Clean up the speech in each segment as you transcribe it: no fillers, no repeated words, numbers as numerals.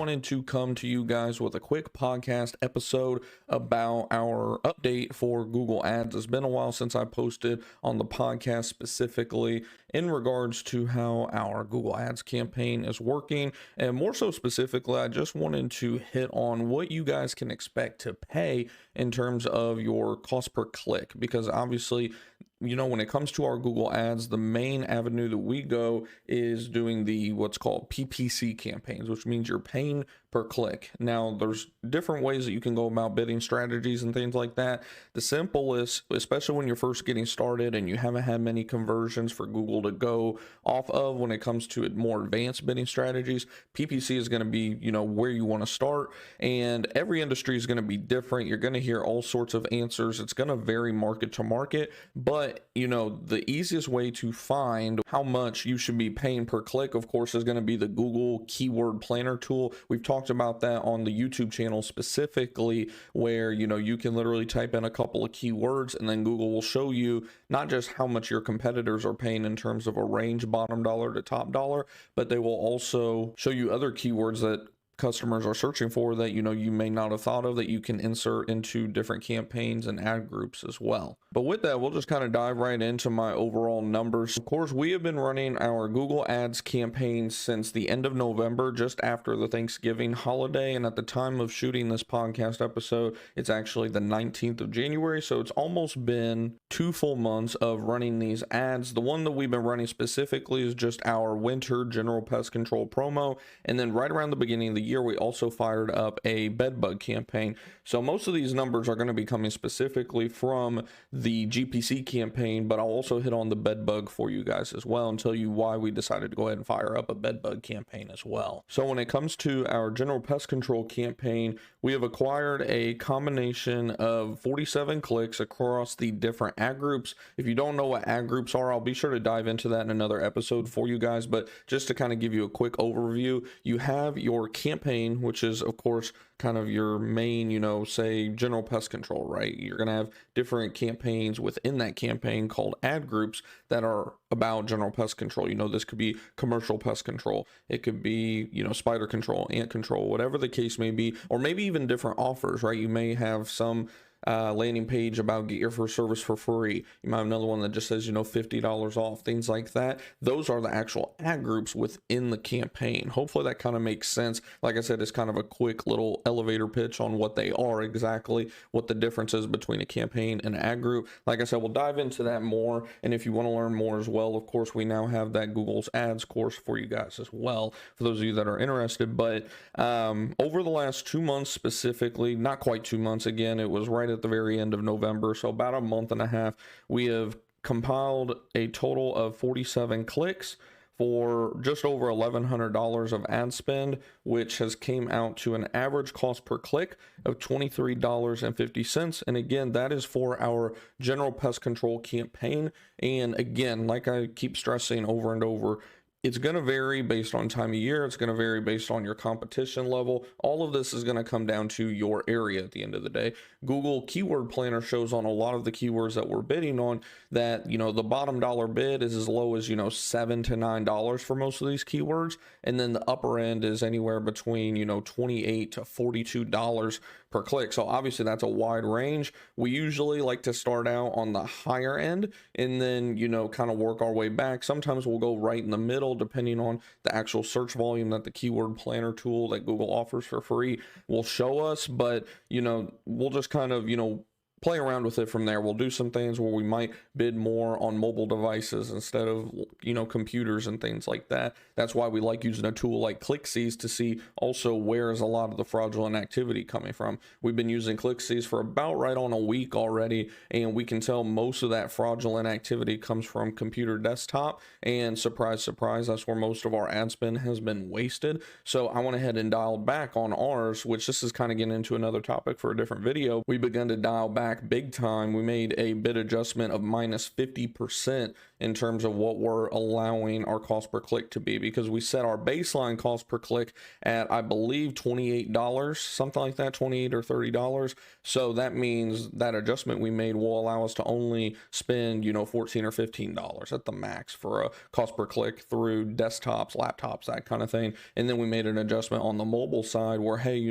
wanted to come to you guys with a quick podcast episode about our update for Google Ads. It's been a while since I posted on the podcast specifically in regards to how our Google Ads campaign is working. And more so specifically, I just wanted to hit on what you guys can expect to pay in terms of your cost per click, because obviously, you know, when it comes to our Google Ads, the main avenue that we go is doing the what's called PPC campaigns, which means you're paying per click. Now, there's different ways that you can go about bidding strategies and things like that. The simplest, especially when you're first getting started and you haven't had many conversions for Google to go off of when it comes to more advanced bidding strategies, PPC is going to be, you know, where you want to start. And every industry is going to be different. You're going to hear all sorts of answers. It's going to vary market to market, but you know, the easiest way to find how much you should be paying per click, of course, is going to be the Google Keyword Planner tool. We've talked about that on the YouTube channel specifically, where, you know, you can literally type in a couple of keywords and then Google will show you not just how much your competitors are paying in terms of a range, bottom dollar to top dollar, but they will also show you other keywords that customers are searching for that, you know, you may not have thought of, that you can insert into different campaigns and ad groups as well. But with that, we'll just kind of dive right into my overall numbers. Of course, we have been running our Google Ads campaign since the end of November, just after the Thanksgiving holiday. And at the time of shooting this podcast episode, it's actually the 19th of January. So it's almost been 2 full months of running these ads. The one that we've been running specifically is just our winter general pest control promo. And then right around the beginning of the year, we also fired up a bed bug campaign. So most of these numbers are going to be coming specifically from the GPC campaign, but I'll also hit on the bed bug for you guys as well and tell you why we decided to go ahead and fire up a bed bug campaign as well. So when it comes to our general pest control campaign, we have acquired a combination of 47 clicks across the different ad groups. If you don't know what ad groups are, I'll be sure to dive into that in another episode for you guys, but just to kind of give you a quick overview, you have your campaign, which is of course kind of your main, you know, say general pest control, right? You're going to have different campaigns within that campaign called ad groups that are about general pest control. You know, this could be commercial pest control. It could be, you know, spider control, ant control, whatever the case may be, or maybe even different offers, right? You may have some landing page about get your first service for free. You might have another one that just says, you know, $50 off, things like that. Those are the actual ad groups within the campaign. Hopefully that kind of makes sense. Like I said, it's kind of a quick little elevator pitch on what they are exactly, what the difference is between a campaign and an ad group. Like I said, we'll dive into that more. And if you want to learn more as well, of course, we now have that Google's Ads course for you guys as well, for those of you that are interested. But over the last 2 months specifically, not quite 2 months, again, it was right at the very end of November, so about a month and a half, we have compiled a total of 47 clicks for just over $1,100 of ad spend, which has came out to an average cost per click of $23.50. And again, that is for our general pest control campaign. And again, like I keep stressing over and over, it's going to vary based on time of year. It's going to vary based on your competition level. All of this is going to come down to your area at the end of the day. Google Keyword Planner shows on a lot of the keywords that we're bidding on that, you know, the bottom dollar bid is as low as, you know, $7 to $9 for most of these keywords. And then the upper end is anywhere between, you know, $28 to $42 per click. So obviously that's a wide range. We usually like to start out on the higher end and then, you know, kind of work our way back. Sometimes we'll go right in the middle, depending on the actual search volume that the Keyword Planner tool that Google offers for free will show us. But, you know, we'll just kind of, you know, play around with it from there. We'll do some things where we might bid more on mobile devices instead of, you know, computers and things like that. That's why we like using a tool like ClickSeize to see also where is a lot of the fraudulent activity coming from. We've been using ClickSeize for about right on a week already, and we can tell most of that fraudulent activity comes from computer desktop, and surprise, surprise, that's where most of our ad spend has been wasted. So I went ahead and dialed back on ours, which this is kind of getting into another topic for a different video. We began to dial back back big time. We made a bid adjustment of minus 50% in terms of what we're allowing our cost per click to be, because we set our baseline cost per click at, I believe, $28, something like that, $28 or $30. So that means that adjustment we made will allow us to only spend, $14 or $15 at the max for a cost per click through desktops, laptops, that kind of thing. And then we made an adjustment on the mobile side where, hey,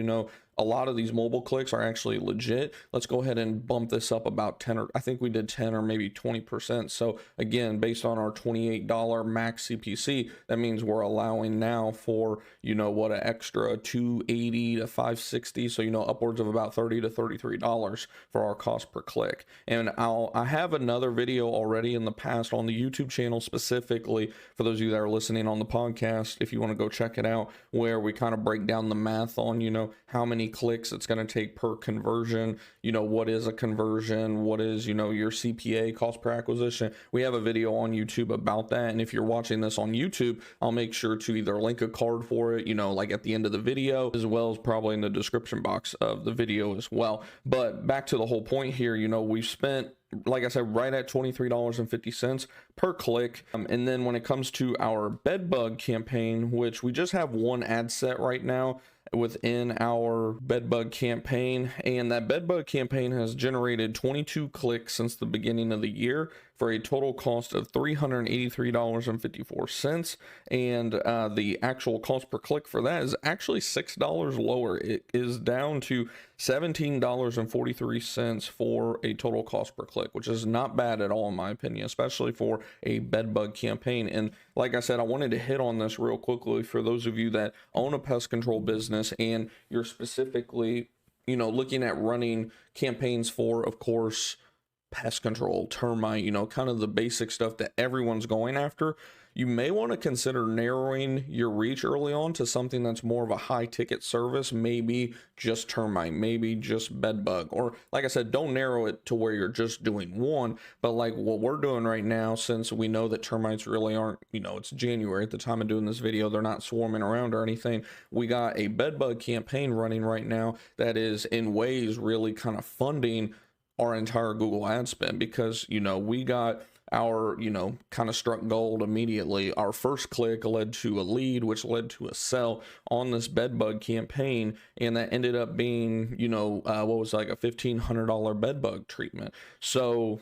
a lot of these mobile clicks are actually legit. Let's go ahead and bump this up about 10, or I think we did 10 or maybe 20%. So again, based on our $28 max CPC, that means we're allowing now for, an extra $280 to $560. So, upwards of about $30 to $33 for our cost per click. And I have another video already in the past on the YouTube channel, specifically for those of you that are listening on the podcast, if you want to go check it out, where we kind of break down the math on, how many clicks it's going to take per conversion, what is a conversion, what is, your CPA, cost per acquisition. We have a video on YouTube about that. And if you're watching this on YouTube, I'll make sure to either link a card for it, like at the end of the video, as well as probably in the description box of the video as well. But back to the whole point here, we've spent, like I said, right at $23.50 per click. And then when it comes to our bedbug campaign, which we just have one ad set right now within our bedbug campaign, and that bedbug campaign has generated 22 clicks since the beginning of the year for a total cost of $383.54. And the actual cost per click for that is actually $6 lower. It is down to $17.43 for a total cost per click, which is not bad at all in my opinion, especially for a bedbug campaign. And like I said, I wanted to hit on this real quickly for those of you that own a pest control business and you're specifically, looking at running campaigns for, of course, pest control, termite, kind of the basic stuff that everyone's going after. You may want to consider narrowing your reach early on to something that's more of a high ticket service, maybe just termite, maybe just bed bug, or like I said, don't narrow it to where you're just doing one. But like what we're doing right now, since we know that termites really aren't, it's January at the time of doing this video, they're not swarming around or anything. We got a bed bug campaign running right now that is in ways really kind of funding our entire Google ad spend, because we got our kind of struck gold immediately. Our first click led to a lead, which led to a sell on this bedbug campaign, and that ended up being what was like a $1,500 bedbug treatment. So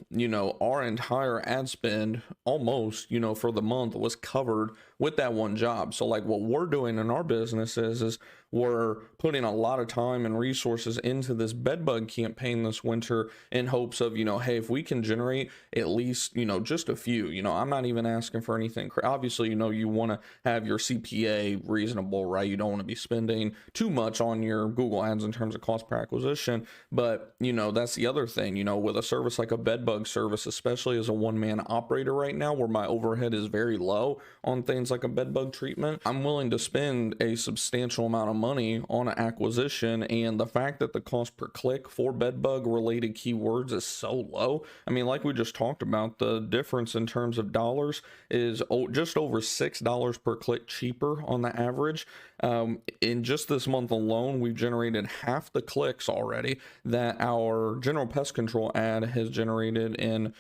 our entire ad spend almost for the month was covered with that one job. So like what we're doing in our business is we're putting a lot of time and resources into this bedbug campaign this winter in hopes of, hey, if we can generate at least, just a few, I'm not even asking for anything. Obviously, you want to have your CPA reasonable, right? You don't want to be spending too much on your Google ads in terms of cost per acquisition. But, that's the other thing, with a service like a bedbug service, especially as a one-man operator right now, where my overhead is very low on things like a bedbug treatment, I'm willing to spend a substantial amount of money on an acquisition. And the fact that the cost per click for bedbug related keywords is so low, I mean, like we just talked about, the difference in terms of dollars is just over $6 per click cheaper on the average. In just this month alone, we've generated half the clicks already that our general pest control ad has generated in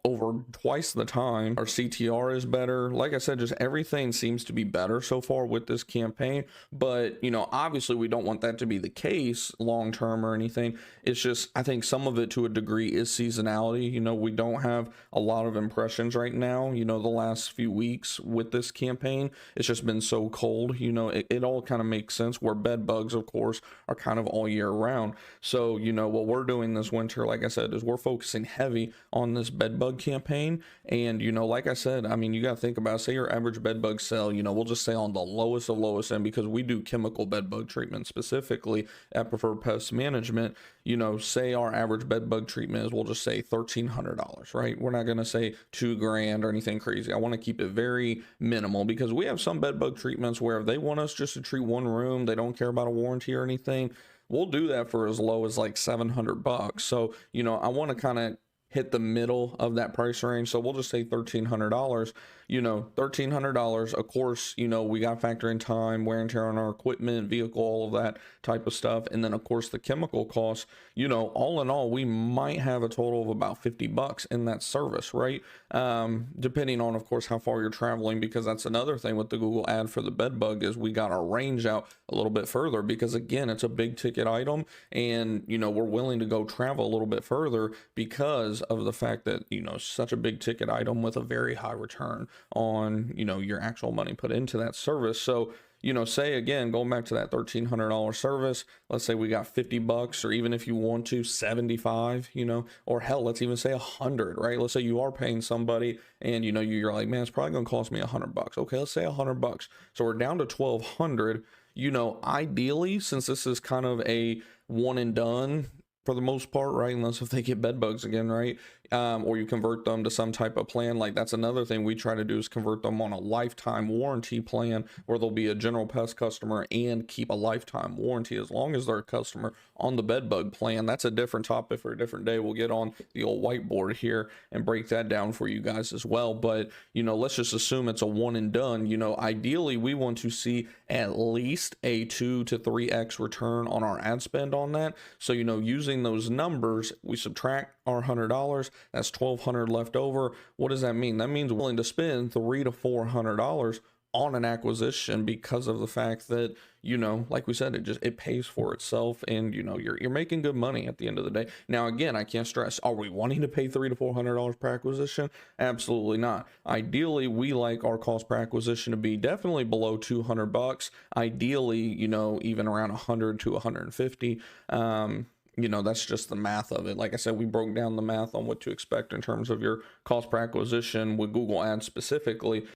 over twice the time. Our CTR is better. Like I said, just everything seems to be better so far with this campaign. But obviously we don't want that to be the case long term or anything. It's just, I think some of it to a degree is seasonality. We don't have a lot of impressions right now. The last few weeks with this campaign, it's just been so cold. It all kind of makes sense, where bed bugs, of course, are kind of all year round. So what we're doing this winter, like I said, is we're focusing heavy on this bed bug campaign. And like I said, I mean, you got to think about, say your average bed bug sell, we'll just say on the lowest of lowest end, because we do chemical bed bug treatment specifically at Preferred Pest Management. Say our average bed bug treatment is, we'll just say $1,300, right? We're not going to say $2,000 or anything crazy. I want to keep it very minimal, because we have some bed bug treatments where if they want us just to treat one room, they don't care about a warranty or anything, we'll do that for as low as like $700. So I want to kind of hit the middle of that price range. So we'll just say $1,300. $1,300. Of course, we got to factor in time, wear and tear on our equipment, vehicle, all of that type of stuff. And then of course the chemical costs, all in all, we might have a total of about $50 in that service, right? Depending on, of course, how far you're traveling, because that's another thing with the Google ad for the bed bug is we got our range out a little bit further, because again, it's a big ticket item, and we're willing to go travel a little bit further because of the fact that such a big ticket item with a very high return on your actual money put into that service. So say again, going back to that $1,300 service, let's say we got $50, or even if you want to 75, or hell, let's even say 100, right? Let's say you are paying somebody and you're like, man, it's probably going to cost me $100. Okay, let's say $100. So we're down to 1,200. Ideally, since this is kind of a one and done for the most part, right? Unless if they get bed bugs again, right? Or you convert them to some type of plan. Like that's another thing we try to do, is convert them on a lifetime warranty plan where they'll be a general pest customer and keep a lifetime warranty as long as they're a customer on the bed bug plan. That's a different topic for a different day. We'll get on the old whiteboard here and break that down for you guys as well. But let's just assume it's a one and done. Ideally we want to see at least a 2 to 3x return on our ad spend on that. So using those numbers, we subtract our $100, that's $1,200 left over. What does that mean? That means we're willing to spend $300 to $400 on an acquisition, because of the fact that like we said, it pays for itself, and you're making good money at the end of the day. Now again, I can't stress, are we wanting to pay $300 to $400 per acquisition? Absolutely not. Ideally, we like our cost per acquisition to be definitely below $200. Ideally, even around 100 to 150. That's just the math of it. Like I said, we broke down the math on what to expect in terms of your cost per acquisition with Google Ads specifically.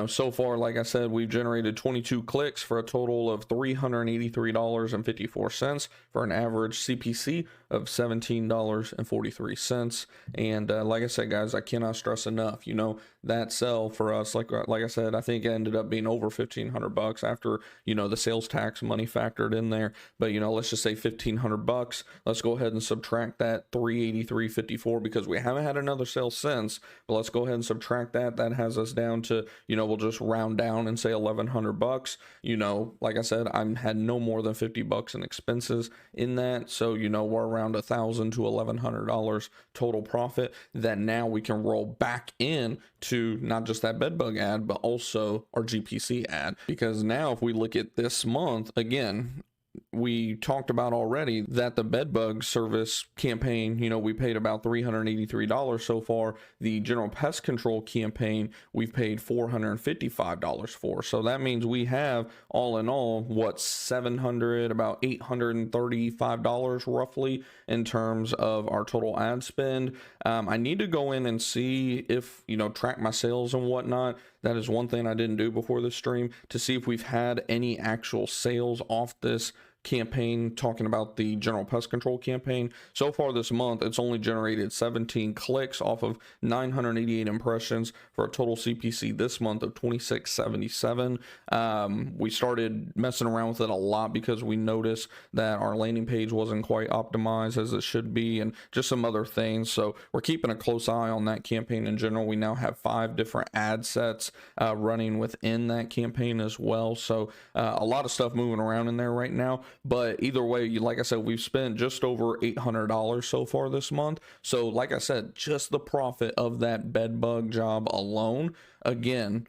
So far, like I said, we've generated 22 clicks for a total of $383.54 for an average CPC of $17.43. And like I said, guys, I cannot stress enough, that sell for us, like I said, I think it ended up being over $1,500 after, the sales tax money factored in there. But, let's just say $1,500. Let's go ahead and subtract that $383.54, because we haven't had another sale since. But let's go ahead and subtract that. That has us down to, we'll just round down and say $1,100. Like I said, I had no more than $50 in expenses in that. So, we're around $1,000 to $1,100 total profit that now we can roll back in to not just that bedbug ad, but also our GPC ad. Because now if we look at this month, again, we talked about already that the bedbug service campaign, we paid about $383 so far. The general pest control campaign, we've paid $455 for. So that means we have all in all, what, about $835 roughly in terms of our total ad spend. I need to go in and see if, track my sales and whatnot. That is one thing I didn't do before this stream, to see if we've had any actual sales off this campaign, talking about the general pest control campaign. So far this month, it's only generated 17 clicks off of 988 impressions for a total CPC this month of $26.77. We started messing around with it a lot because we noticed that our landing page wasn't quite optimized as it should be, and just some other things. So we're keeping a close eye on that campaign in general. We now have 5 different ad sets running within that campaign as well. So a lot of stuff moving around in there right now. But either way, like I said, we've spent just over $800 so far this month. So like I said, just the profit of that bed bug job alone, again,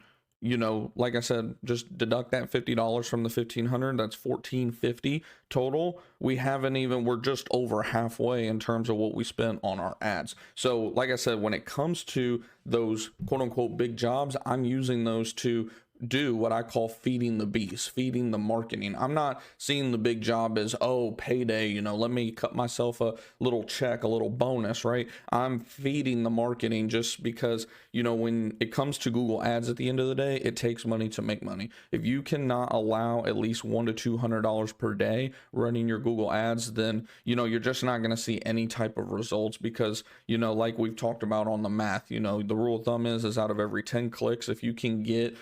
like I said, just deduct that $50 from the $1,500, that's $1,450 total. We're just over halfway in terms of what we spent on our ads. So like I said, when it comes to those quote unquote big jobs, I'm using those to do what I call feeding the beast, feeding the marketing. I'm not seeing the big job as, oh, payday, let me cut myself a little check, a little bonus, right? I'm feeding the marketing just because, when it comes to Google Ads at the end of the day, it takes money to make money. If you cannot allow at least $100 to $200 per day running your Google Ads, then, you're just not going to see any type of results, because, like we've talked about on the math, the rule of thumb is out of every 10 clicks, if you can get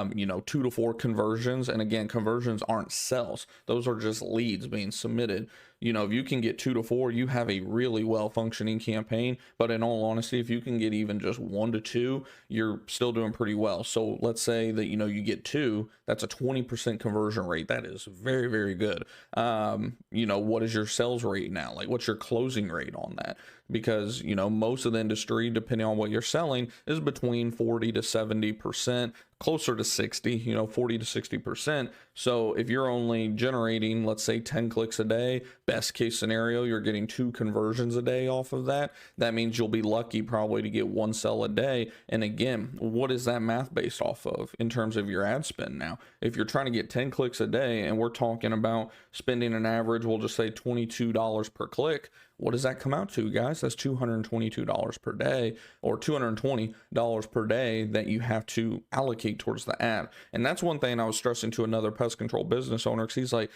2 to 4 conversions, and again, conversions aren't sales, those are just leads being submitted. if you can get 2 to 4, you have a really well functioning campaign. But in all honesty, if you can get even just 1 to 2, you're still doing pretty well. So let's say that, you get 2, that's a 20% conversion rate. That is very, very good. What is your sales rate now? Like, what's your closing rate on that? Because, most of the industry, depending on what you're selling, is between 40 to 70%, closer to 60, 40 to 60%. So if you're only generating, let's say 10 clicks a day, best case scenario, you're getting 2 conversions a day off of that. That means you'll be lucky probably to get 1 sell a day. And again, what is that math based off of in terms of your ad spend now? If you're trying to get 10 clicks a day and we're talking about spending an average, we'll just say $22 per click, what does that come out to, guys? That's $222 per day, or $220 per day that you have to allocate towards the ad. And that's one thing I was stressing to another pest control business owner, because he's like,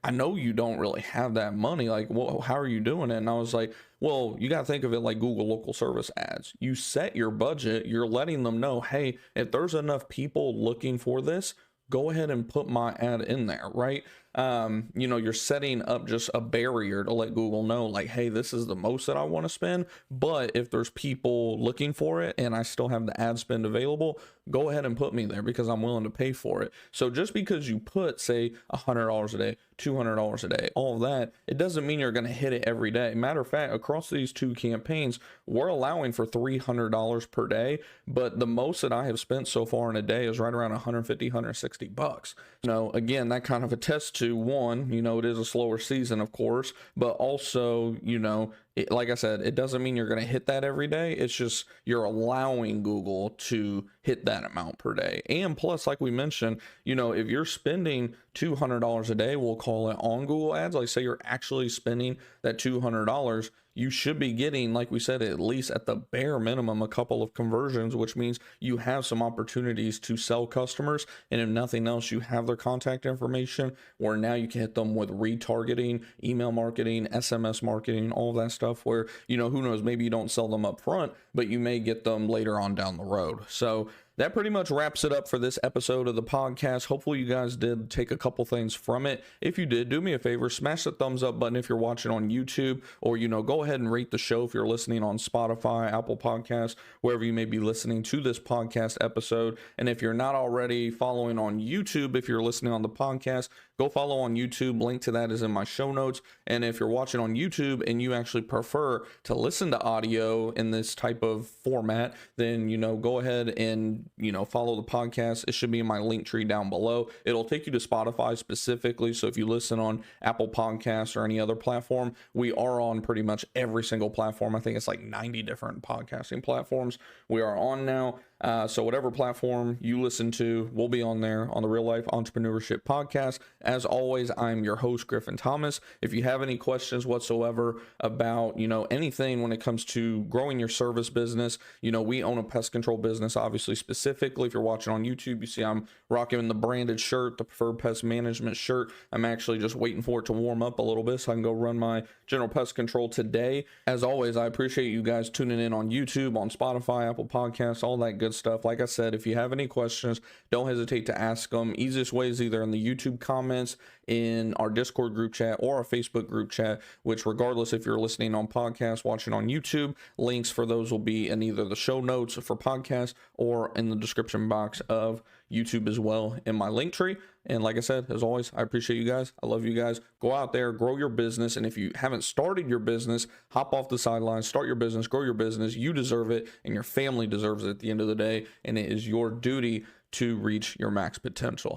I know you don't really have that money. Like, well, how are you doing it? And I was like, well, you got to think of it like Google local service ads. You set your budget, you're letting them know, hey, if there's enough people looking for this, go ahead and put my ad in there, right? You're setting up just a barrier to let Google know, like, hey, this is the most that I want to spend, but if there's people looking for it and I still have the ad spend available, go ahead and put me there because I'm willing to pay for it. So just because you put, say, $100 a day, $200 a day, all of that, it doesn't mean you're going to hit it every day. Matter of fact, across these 2 campaigns, we're allowing for $300 per day, but the most that I have spent so far in a day is right around 150, 160 bucks. Again, that kind of attests to, one, it is a slower season, of course, but also, like I said, it doesn't mean you're going to hit that every day. It's just you're allowing Google to hit that amount per day. And plus, like we mentioned, if you're spending $200 a day, we'll call it, on Google ads, like say you're actually spending that $200, you should be getting, like we said, at least at the bare minimum, a couple of conversions, which means you have some opportunities to sell customers. And if nothing else, you have their contact information, where now you can hit them with retargeting, email marketing, SMS marketing, all that stuff, where, who knows, maybe you don't sell them up front, but you may get them later on down the road. So that pretty much wraps it up for this episode of the podcast. Hopefully you guys did take a couple things from it. If you did, do me a favor, smash the thumbs up button if you're watching on YouTube, or, go ahead and rate the show if you're listening on Spotify, Apple Podcasts, wherever you may be listening to this podcast episode. And if you're not already following on YouTube, if you're listening on the podcast, go follow on YouTube. Link to that is in my show notes. And if you're watching on YouTube and you actually prefer to listen to audio in this type of format, then, go ahead and, follow the podcast. It should be in my LinkTree down below. It'll take you to Spotify specifically. So if you listen on Apple Podcasts or any other platform, we are on pretty much every single platform. I think it's like 90 different podcasting platforms we are on now. So whatever platform you listen to, we'll be on there on the Real Life Entrepreneurship Podcast. As always, I'm your host, Griffin Thomas. If you have any questions whatsoever about, anything when it comes to growing your service business, we own a pest control business, obviously. Specifically, if you're watching on YouTube, you see I'm rocking the branded shirt, the Preferred Pest Management shirt. I'm actually just waiting for it to warm up a little bit so I can go run my general pest control today. As always, I appreciate you guys tuning in on YouTube, on Spotify, Apple Podcasts, all that good stuff. Like I said, if you have any questions, don't hesitate to ask them. Easiest way is either in the YouTube comments, in our Discord group chat, or our Facebook group chat, which, regardless if you're listening on podcast, watching on YouTube, links for those will be in either the show notes for podcast or in the description box of YouTube as well, in my LinkTree. And like I said, as always, I appreciate you guys. I love you guys. Go out there, grow your business. And if you haven't started your business, hop off the sidelines, start your business, grow your business. You deserve it, and your family deserves it at the end of the day. And it is your duty to reach your max potential.